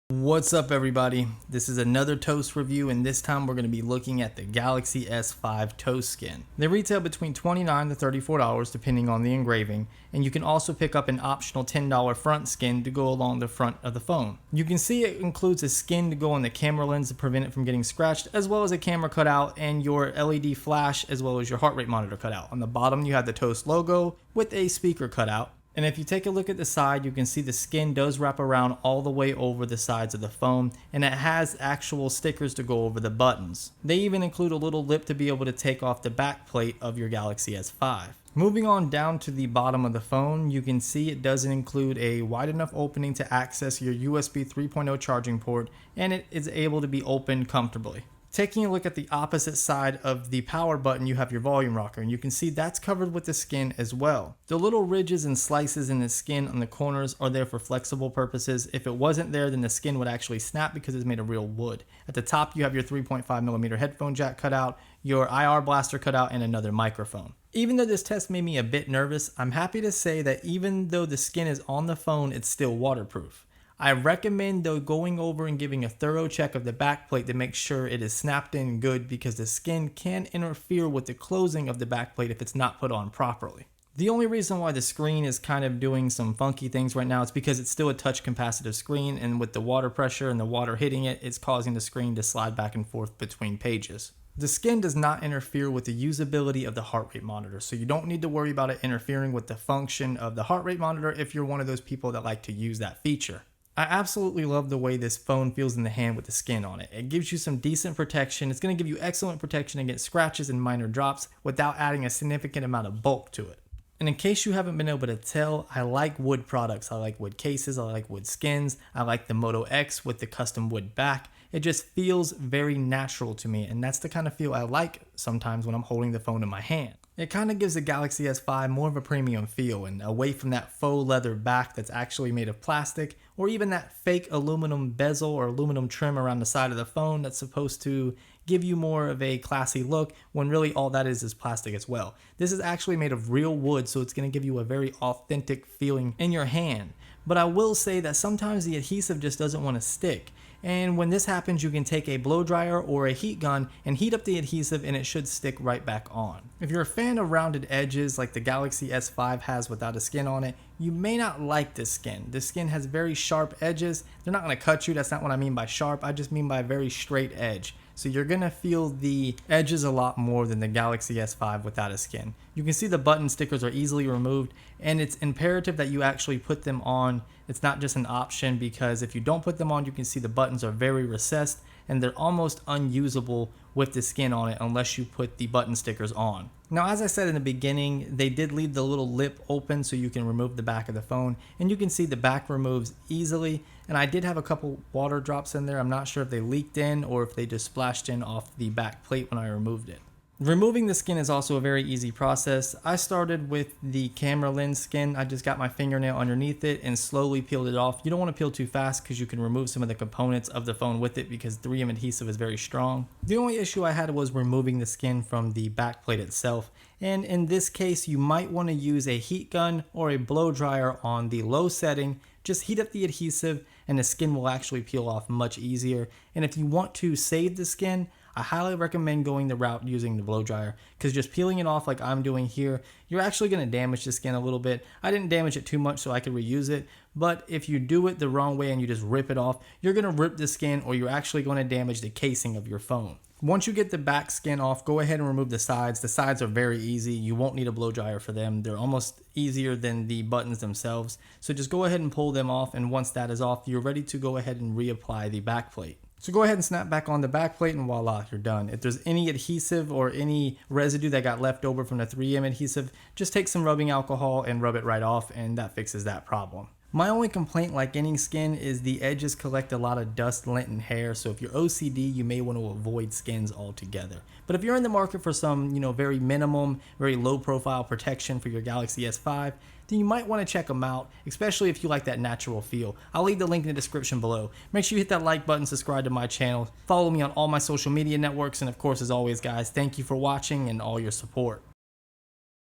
What's up, everybody? This is another toast review, and this time we're going to be looking at the Galaxy S5 toast skin. They retail between $29 to $34 depending on the engraving, and you can also pick up an optional $10 front skin to go along the front of the phone. You can see it includes a skin to go on the camera lens to prevent it from getting scratched, as well as a camera cutout and your LED flash, as well as your heart rate monitor cutout. On the bottom you have the toast logo with a speaker cutout. And if you take a look at the side, you can see the skin does wrap around all the way over the sides of the phone, and it has actual stickers to go over the buttons. They even include a little lip to be able to take off the back plate of your Galaxy S5. Moving on down to the bottom of the phone, you can see it doesn't include a wide enough opening to access your USB 3.0 charging port, and it is able to be opened comfortably. Taking a look at the opposite side of the power button, you have your volume rocker, and you can see that's covered with the skin as well. The little ridges and slices in the skin on the corners are there for flexible purposes. If it wasn't there, then the skin would actually snap because it's made of real wood. At the top, you have your 3.5mm headphone jack cut out, your IR blaster cut out, and another microphone. Even though this test made me a bit nervous, I'm happy to say that even though the skin is on the phone, it's still waterproof. I recommend though going over and giving a thorough check of the backplate to make sure it is snapped in good, because the skin can interfere with the closing of the backplate if it's not put on properly. The only reason why the screen is kind of doing some funky things right now is because it's still a touch capacitive screen, and with the water pressure and the water hitting it, it's causing the screen to slide back and forth between pages. The skin does not interfere with the usability of the heart rate monitor, so you don't need to worry about it interfering with the function of the heart rate monitor if you're one of those people that like to use that feature. I absolutely love the way this phone feels in the hand with the skin on it. It gives you some decent protection. It's going to give you excellent protection against scratches and minor drops without adding a significant amount of bulk to it. And in case you haven't been able to tell, I like wood products. I like wood cases, I like wood skins, I like the Moto X with the custom wood back. It just feels very natural to me, and that's the kind of feel I like sometimes when I'm holding the phone in my hand. It kind of gives the Galaxy S5 more of a premium feel, and away from that faux leather back that's actually made of plastic, or even that fake aluminum bezel or aluminum trim around the side of the phone that's supposed to give you more of a classy look, when really all that is plastic as well. This is actually made of real wood, so it's going to give you a very authentic feeling in your hand. But I will say that sometimes the adhesive just doesn't want to stick. And when this happens, you can take a blow dryer or a heat gun and heat up the adhesive, and it should stick right back on. If you're a fan of rounded edges like the Galaxy S5 has without a skin on it, you may not like this skin. This skin has very sharp edges. They're not going to cut you. That's not what I mean by sharp. I just mean by a very straight edge. So you're going to feel the edges a lot more than the Galaxy S5 without a skin. You can see the button stickers are easily removed, and it's imperative that you actually put them on. It's not just an option, because if you don't put them on, you can see the buttons are very recessed and they're almost unusable with the skin on it unless you put the button stickers on. Now, as I said in the beginning, they did leave the little lip open so you can remove the back of the phone, and you can see the back removes easily. And I did have a couple water drops in there. I'm not sure if they leaked in or if they just splashed in off the back plate when I removed it. Removing the skin is also a very easy process. I started with the camera lens skin. I just got my fingernail underneath it and slowly peeled it off. You don't want to peel too fast because you can remove some of the components of the phone with it, because 3M adhesive is very strong. The only issue I had was removing the skin from the back plate itself. And in this case, you might want to use a heat gun or a blow dryer on the low setting. Just heat up the adhesive and the skin will actually peel off much easier. And if you want to save the skin, I highly recommend going the route using the blow dryer, because just peeling it off like I'm doing here, you're actually going to damage the skin a little bit. I didn't damage it too much so I could reuse it, but if you do it the wrong way and you just rip it off, you're going to rip the skin, or you're actually going to damage the casing of your phone. Once you get the back skin off, go ahead and remove the sides. The sides are very easy. You won't need a blow dryer for them. They're almost easier than the buttons themselves. So just go ahead and pull them off, and once that is off, you're ready to go ahead and reapply the back plate. So go ahead and snap back on the back plate, and voila, you're done. If there's any adhesive or any residue that got left over from the 3M adhesive, just take some rubbing alcohol and rub it right off, and that fixes that problem. My only complaint, like any skin, is the edges collect a lot of dust, lint, and hair. So if you're OCD, you may want to avoid skins altogether. But if you're in the market for some, very minimum, very low profile protection for your Galaxy S5, then you might want to check them out, especially if you like that natural feel. I'll leave the link in the description below. Make sure you hit that like button, subscribe to my channel, follow me on all my social media networks, and of course, as always, guys, thank you for watching and all your support.